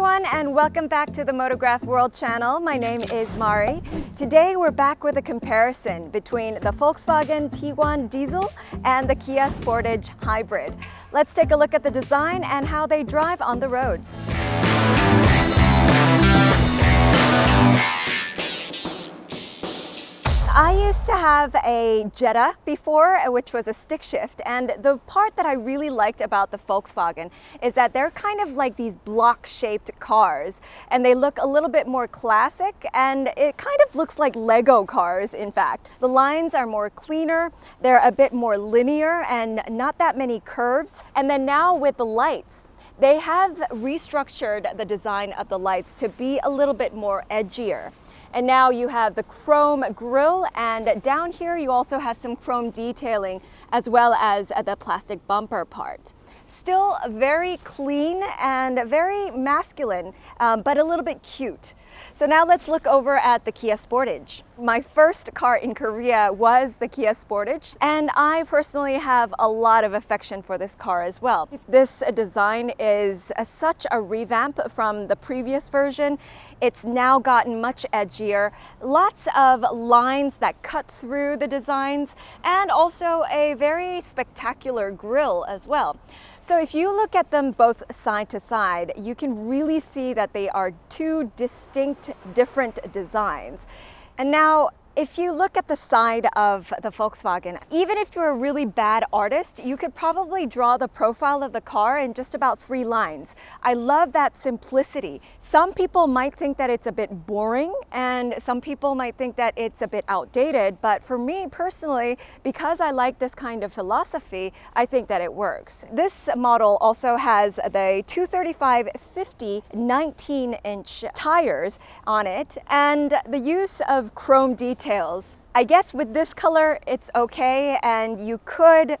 everyone, and welcome back to the Motorgraph World channel. My name is Mari. Today we're back with a comparison between the Volkswagen Tiguan diesel and the Kia Sportage hybrid. Let's take a look at the design and how they drive on the road. I used to have a Jetta before, which was a stick shift, and the part that I really liked about the Volkswagen is that they're kind of like these block-shaped cars, and they look a little bit more classic, and it kind of looks like Lego cars, in fact. The lines are more cleaner, they're a bit more linear, and not that many curves. And then now with the lights, they have restructured the design of the lights to be a little bit more edgier. And now you have the chrome grille, and down here you also have some chrome detailing as well as the plastic bumper part. Still very clean and very masculine, but a little bit cute. So now let's look over at the Kia Sportage. My first car in Korea was the Kia Sportage, and I personally have a lot of affection for this car as well. This design is such a revamp from the previous version. It's now gotten much edgier, lots of lines that cut through the designs, and also a very spectacular grille as well. So if you look at them both side to side, you can really see that they are two distinct, different designs. And now, if you look at the side of the Volkswagen, even if you're a really bad artist, you could probably draw the profile of the car in just about 3 lines. I love that simplicity. Some people might think that it's a bit boring, and some people might think that it's a bit outdated, but for me personally, because I like this kind of philosophy, I think that it works. This model also has the 235/50 19-inch tires on it, and the use of chrome details. I guess with this color it's okay, and you could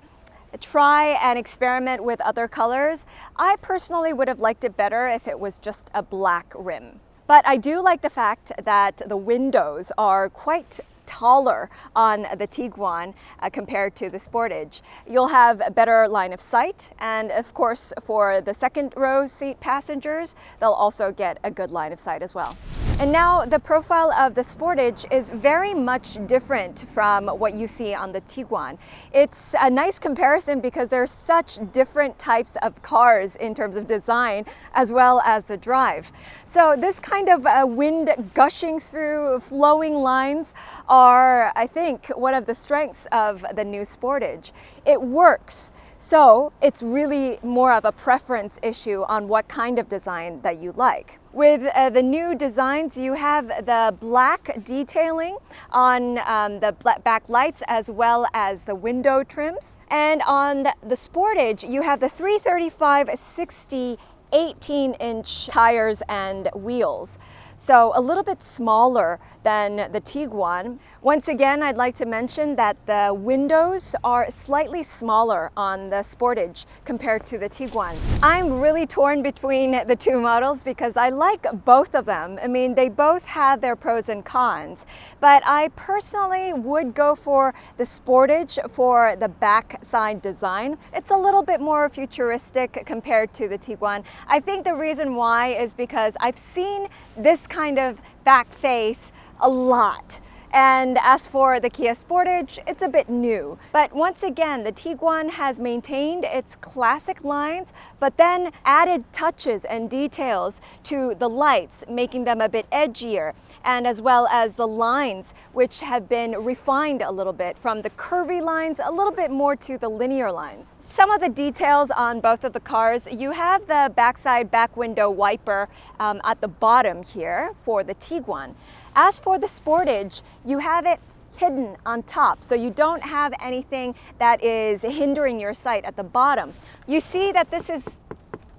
try and experiment with other colors. I personally would have liked it better if it was just a black rim. But I do like the fact that the windows are quite taller on the Tiguan compared to the Sportage. You'll have a better line of sight, and of course for the second row seat passengers, they'll also get a good line of sight as well. And now the profile of the Sportage is very much different from what you see on the Tiguan. It's a nice comparison because there's such different types of cars in terms of design as well as the drive. So this kind of wind gushing through, flowing lines are, I think, one of the strengths of the new Sportage. It works. So it's really more of a preference issue on what kind of design that you like. With the new designs, you have the black detailing on the back lights as well as the window trims. And on the Sportage, you have the 335/60 18-inch tires and wheels. So a little bit smaller than the Tiguan. Once again, I'd like to mention that the windows are slightly smaller on the Sportage compared to the Tiguan. I'm really torn between the two models because I like both of them. I mean, they both have their pros and cons, but I personally would go for the Sportage for the backside design. It's a little bit more futuristic compared to the Tiguan. I think the reason why is because I've seen this kind of back face a lot. And as for the Kia Sportage, it's a bit new. But once again, the Tiguan has maintained its classic lines, but then added touches and details to the lights, making them a bit edgier, and as well as the lines, which have been refined a little bit from the curvy lines a little bit more to the linear lines. Some of the details on both of the cars, you have the backside back window wiper at the bottom here for the Tiguan. As for the Sportage, you have it hidden on top, so you don't have anything that is hindering your sight at the bottom. You see that this is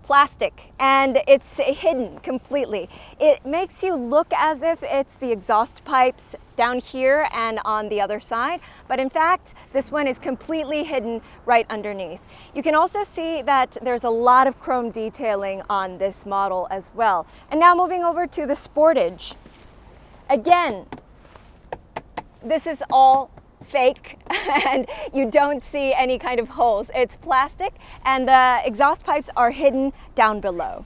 plastic and it's hidden completely. It makes you look as if it's the exhaust pipes down here and on the other side, but in fact, this one is completely hidden right underneath. You can also see that there's a lot of chrome detailing on this model as well. And now moving over to the Sportage. Again, this is all fake and you don't see any kind of holes. It's plastic and the exhaust pipes are hidden down below.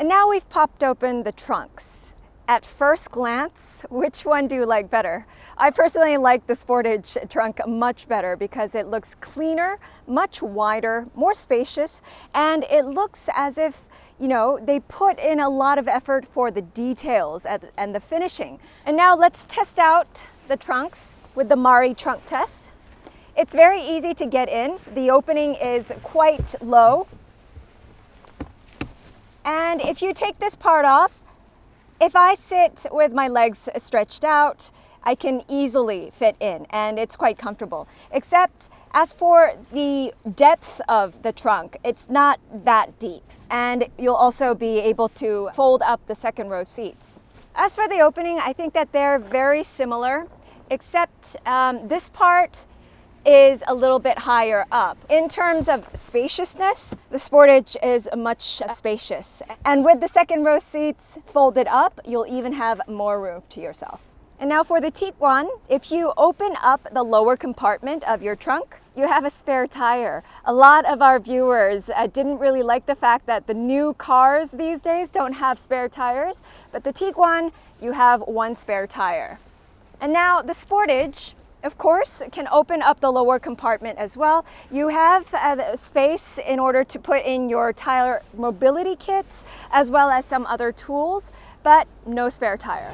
And now we've popped open the trunks. At first glance, which one do you like better? I personally like the Sportage trunk much better because it looks cleaner, much wider, more spacious, and it looks as if, you know, they put in a lot of effort for the details and the finishing. And now let's test out the trunks with the Mari trunk test. It's very easy to get in. The opening is quite low. And if you take this part off, if I sit with my legs stretched out, I can easily fit in and it's quite comfortable. Except as for the depth of the trunk, it's not that deep. And you'll also be able to fold up the second row seats. As for the opening, I think that they're very similar, except this part is a little bit higher up. In terms of spaciousness, the Sportage is much spacious. And with the second row seats folded up, you'll even have more room to yourself. And now for the Tiguan, if you open up the lower compartment of your trunk, you have a spare tire. A lot of our viewers didn't really like the fact that the new cars these days don't have spare tires, but the Tiguan, you have one spare tire. And now the Sportage, of course, can open up the lower compartment as well. You have space in order to put in your tire mobility kits as well as some other tools, but no spare tire.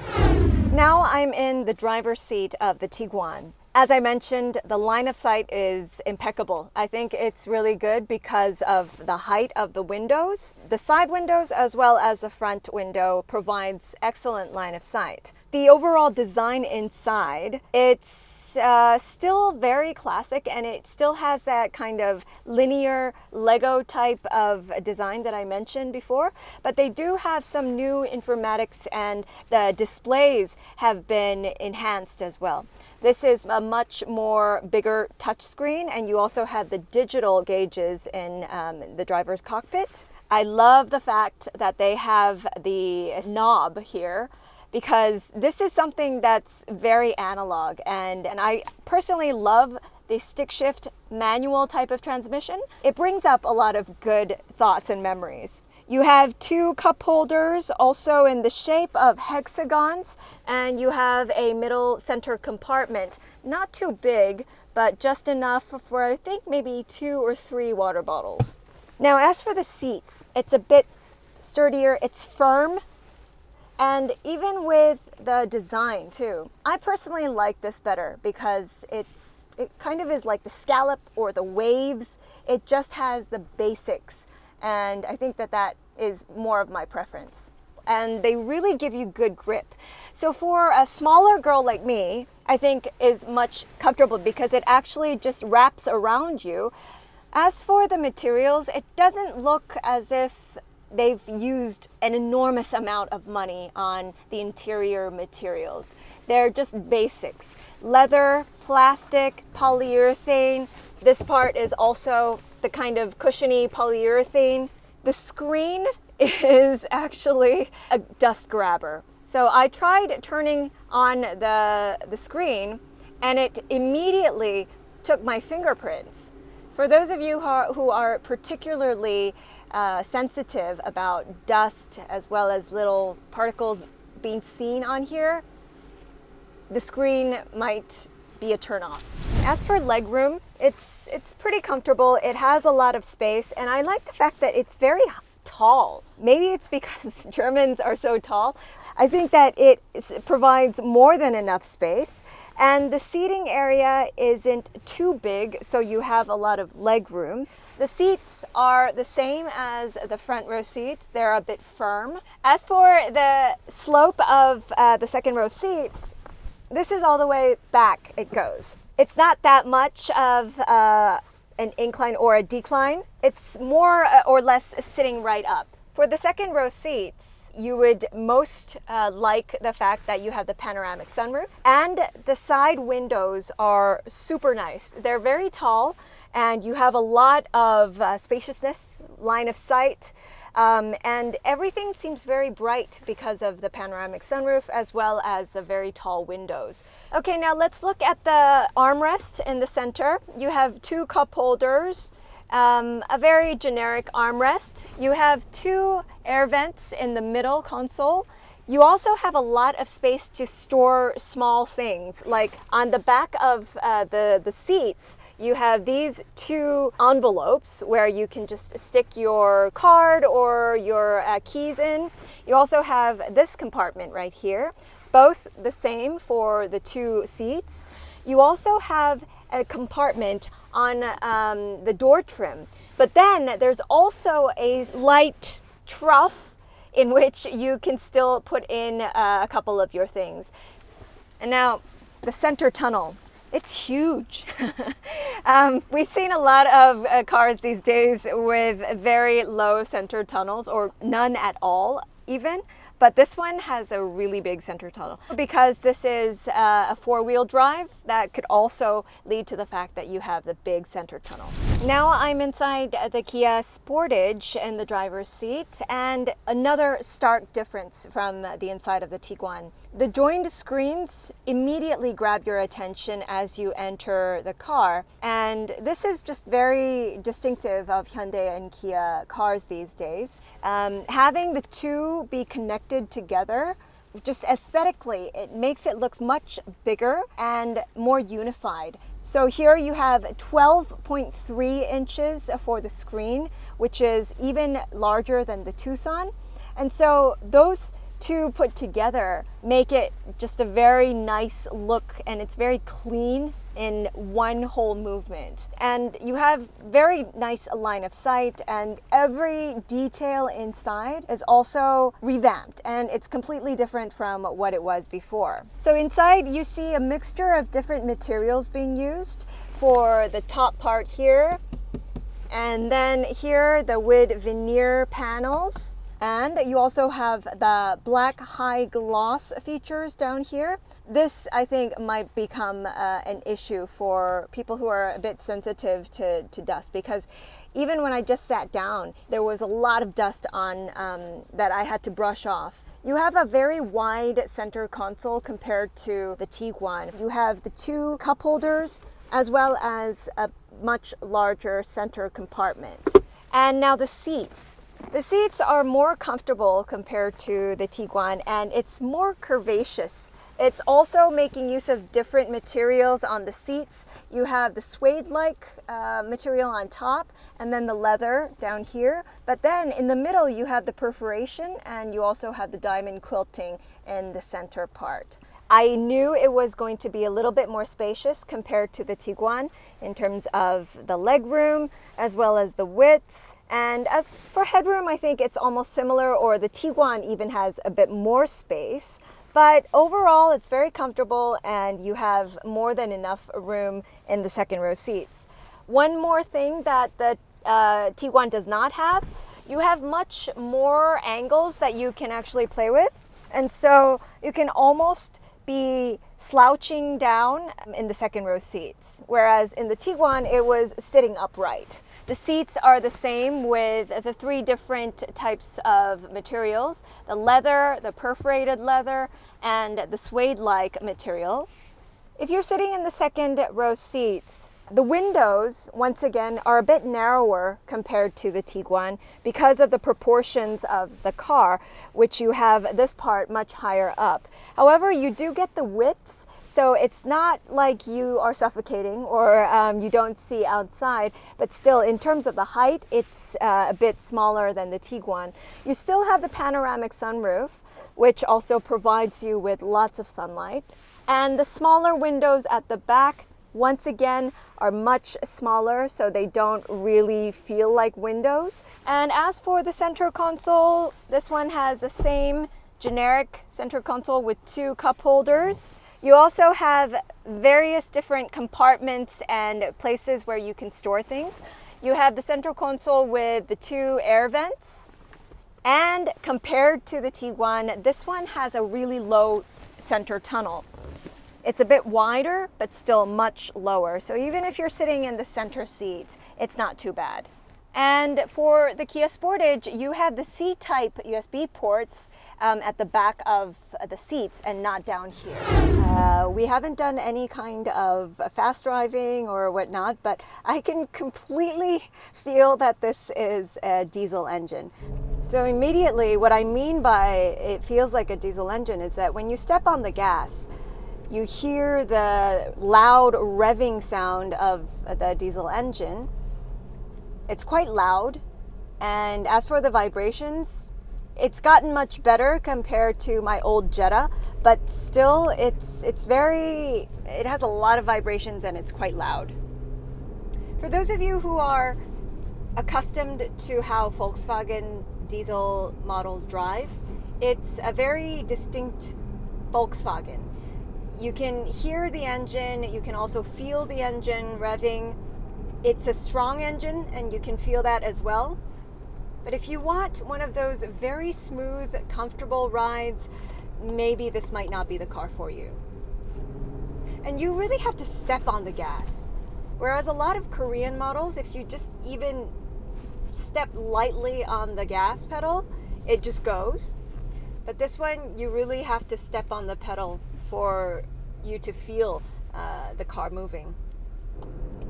Now I'm in the driver's seat of the Tiguan. As I mentioned, the line of sight is impeccable. I think it's really good because of the height of the windows. The side windows as well as the front window provides excellent line of sight. The overall design inside, it's still very classic and it still has that kind of linear Lego type of design that I mentioned before, but they do have some new informatics and the displays have been enhanced as well. This is a much more bigger touchscreen and you also have the digital gauges in the driver's cockpit. I love the fact that they have the knob here, because this is something that's very analog and I personally love the stick shift manual type of transmission. It brings up a lot of good thoughts and memories. You have two cup holders also in the shape of hexagons, and you have a middle center compartment, not too big, but just enough for I think maybe 2 or 3 water bottles. Now as for the seats, it's a bit sturdier, it's firm. And even with the design too, I personally like this better because it kind of is like the scallop or the waves. It just has the basics. And I think that that is more of my preference. And they really give you good grip. So for a smaller girl like me, I think is much comfortable because it actually just wraps around you. As for the materials, it doesn't look as if they've used an enormous amount of money on the interior materials. They're just basics. Leather, plastic, polyurethane. This part is also the kind of cushiony polyurethane. The screen is actually a dust grabber. So I tried turning on the screen and it immediately took my fingerprints. For those of you who are particularly sensitive about dust as well as little particles being seen on here, the screen might be a turnoff. As for legroom, it's pretty comfortable. It has a lot of space and I like the fact that it's very tall. Maybe it's because Germans are so tall. I think that it provides more than enough space and the seating area isn't too big, so you have a lot of leg room. The seats are the same as the front row seats. They're a bit firm. As for the slope of the second row seats, this is all the way back it goes. It's not that much of an incline or a decline. It's more or less sitting right up. For the second row seats, you would most like the fact that you have the panoramic sunroof and the side windows are super nice. They're very tall and you have a lot of spaciousness, line of sight, and everything seems very bright because of the panoramic sunroof as well as the very tall windows. Okay, now let's look at the armrest in the center. You have 2 cup holders A very generic armrest. You have 2 air vents in the middle console. You also have a lot of space to store small things. Like on the back of the seats, you have these 2 envelopes where you can just stick your card or your keys in. You also have this compartment right here, both the same for the 2 seats. You also have a compartment on the door trim, but then there's also a light trough in which you can still put in a couple of your things. And now the center tunnel, it's huge. We've seen a lot of cars these days with very low center tunnels, or none at all even. But this one has a really big center tunnel. Because this is a 4-wheel drive, that could also lead to the fact that you have the big center tunnel. Now I'm inside the Kia Sportage in the driver's seat, and another stark difference from the inside of the Tiguan. The joined screens immediately grab your attention as you enter the car, and this is just very distinctive of Hyundai and Kia cars these days. Having the 2 be connected together, just aesthetically, it makes it look much bigger and more unified. So here you have 12.3 inches for the screen, which is even larger than the Tucson. And so those 2 put together make it just a very nice look, and it's very clean in one whole movement. And you have very nice line of sight, and every detail inside is also revamped, and it's completely different from what it was before. So inside you see a mixture of different materials being used for the top part here, and then here the wood veneer panels. And you also have the black high gloss features down here. This, I think, might become an issue for people who are a bit sensitive to dust, because even when I just sat down, there was a lot of dust on that I had to brush off. You have a very wide center console compared to the Tiguan. You have the 2 cup holders as well as a much larger center compartment. And now the seats. The seats are more comfortable compared to the Tiguan, and it's more curvaceous. It's also making use of different materials on the seats. You have the suede-like material on top, and then the leather down here. But then in the middle you have the perforation, and you also have the diamond quilting in the center part. I knew it was going to be a little bit more spacious compared to the Tiguan in terms of the legroom as well as the width. And as for headroom, I think it's almost similar, or the Tiguan even has a bit more space. But overall, it's very comfortable, and you have more than enough room in the second row seats. One more thing that the Tiguan does not have, you have much more angles that you can actually play with. And so you can almost be slouching down in the second row seats, whereas in the Tiguan, it was sitting upright. The seats are the same with the 3 different types of materials: the leather, the perforated leather, and the suede-like material. If you're sitting in the second row seats, the windows, once again, are a bit narrower compared to the Tiguan because of the proportions of the car, which you have this part much higher up. However, you do get the width, so it's not like you are suffocating or you don't see outside, but still, in terms of the height, it's a bit smaller than the Tiguan. You still have the panoramic sunroof, which also provides you with lots of sunlight. And the smaller windows at the back, once again, are much smaller, so they don't really feel like windows. And as for the center console, this one has the same generic center console with 2 cup holders. You also have various different compartments and places where you can store things. You have the center console with the 2 air vents. And compared to the Tiguan, this one has a really low center tunnel. It's a bit wider, but still much lower. So even if you're sitting in the center seat, it's not too bad. And for the Kia Sportage, you have the C-type USB ports at the back of the seats and not down here. We haven't done any kind of fast driving or whatnot, but I can completely feel that this is a diesel engine. So immediately, what I mean by it feels like a diesel engine is that when you step on the gas, you hear the loud revving sound of the diesel engine. It's quite loud, and as for the vibrations, it's gotten much better compared to my old Jetta, but still it has a lot of vibrations and it's quite loud. For those of you who are accustomed to how Volkswagen diesel models drive, it's a very distinct Volkswagen. You can hear the engine, you can also feel the engine revving. It's a strong engine and you can feel that as well. But if you want one of those very smooth, comfortable rides, maybe this might not be the car for you. And you really have to step on the gas. Whereas a lot of Korean models, if you just even step lightly on the gas pedal, it just goes. But this one, you really have to step on the pedal for you to feel the car moving.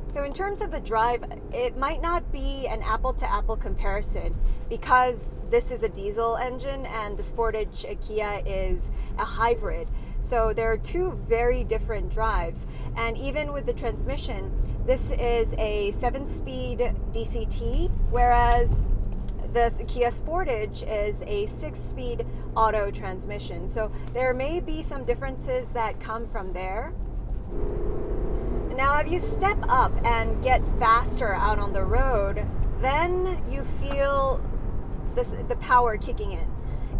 So in terms of the drive, it might not be an apple-to-apple comparison because this is a diesel engine and the Sportage Kia is a hybrid. So there are two very different drives. And even with the transmission, this is a 7-speed DCT, whereas the Kia Sportage is a 6-speed auto transmission. So there may be some differences that come from there. Now, if you step up and get faster out on the road, then you feel the power kicking in.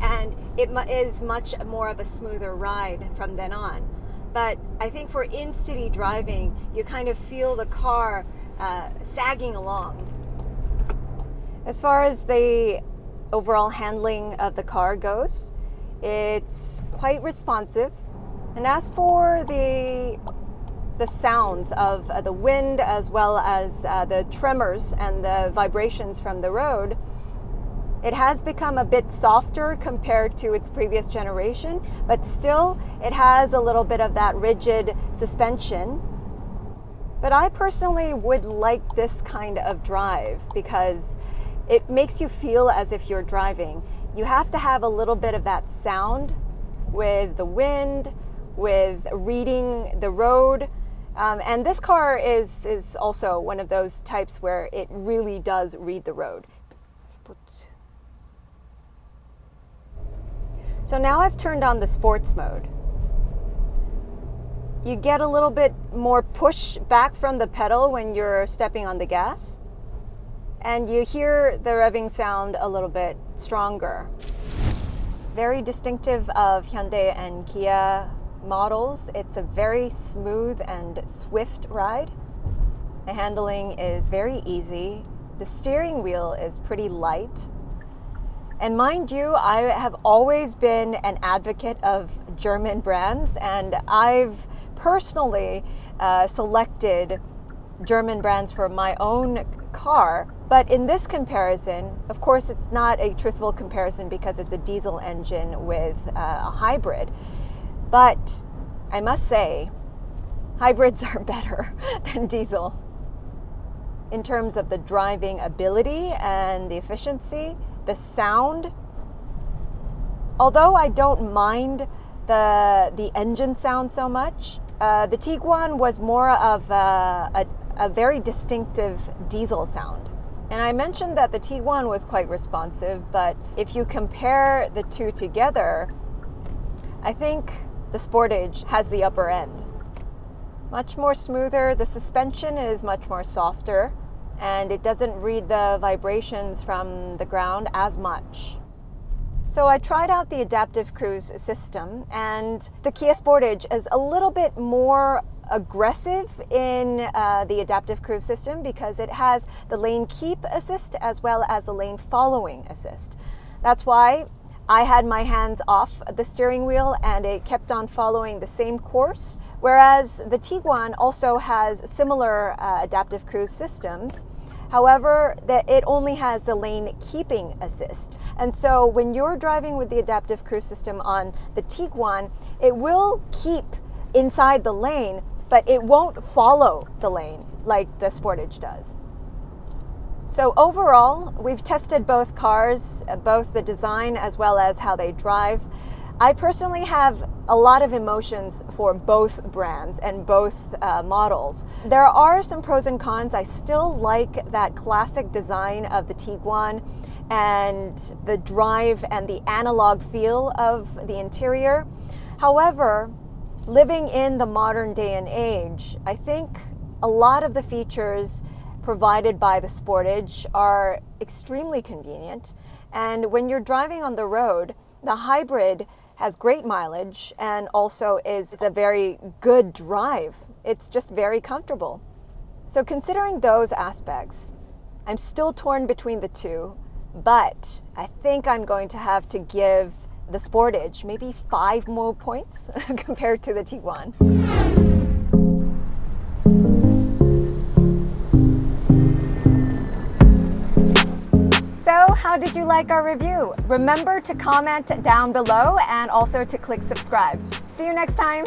And it is much more of a smoother ride from then on. But I think for in-city driving, you kind of feel the car sagging along. As far as the overall handling of the car goes, it's quite responsive. And as for the sounds of the wind as well as the tremors and the vibrations from the road, it has become a bit softer compared to its previous generation, but still it has a little bit of that rigid suspension. But I personally would like this kind of drive because it makes you feel as if you're driving. You have to have a little bit of that sound with the wind, with reading the road. And this car is also one of those types where it really does read the road. So now I've turned on the sports mode. You get a little bit more push back from the pedal when you're stepping on the gas. And you hear the revving sound a little bit stronger. Very distinctive of Hyundai and Kia models. It's a very smooth and swift ride. The handling is very easy. The steering wheel is pretty light. And mind you, I have always been an advocate of German brands, and I've personally selected German brands for my own car. But in this comparison, of course, it's not a truthful comparison because it's a diesel engine with a hybrid. But I must say, hybrids are better than diesel in terms of the driving ability and the efficiency, the sound. Although I don't mind the engine sound so much, the Tiguan was more of a very distinctive diesel sound. And I mentioned that the Tiguan was quite responsive, but if you compare the two together, I think the Sportage has the upper end. Much more smoother, the suspension is much more softer, and it doesn't read the vibrations from the ground as much. So I tried out the adaptive cruise system, and the Kia Sportage is a little bit more aggressive in the adaptive cruise system because it has the lane keep assist as well as the lane following assist. That's why I had my hands off the steering wheel and it kept on following the same course, whereas the Tiguan also has similar adaptive cruise systems, However, it only has the lane keeping assist. And so when you're driving with the adaptive cruise system on the Tiguan, it will keep inside the lane, but it won't follow the lane like the Sportage does. So overall, we've tested both cars, both the design as well as how they drive. I personally have a lot of emotions for both brands and both models. There are some pros and cons. I still like that classic design of the Tiguan and the drive and the analog feel of the interior. However, living in the modern day and age, I think a lot of the features provided by the Sportage are extremely convenient. And when you're driving on the road, the hybrid has great mileage and also is a very good drive. It's just very comfortable. So considering those aspects, I'm still torn between the two, but I think I'm going to have to give the Sportage maybe 5 more points compared to the Tiguan. So, how did you like our review? Remember to comment down below and also to click subscribe. See you next time.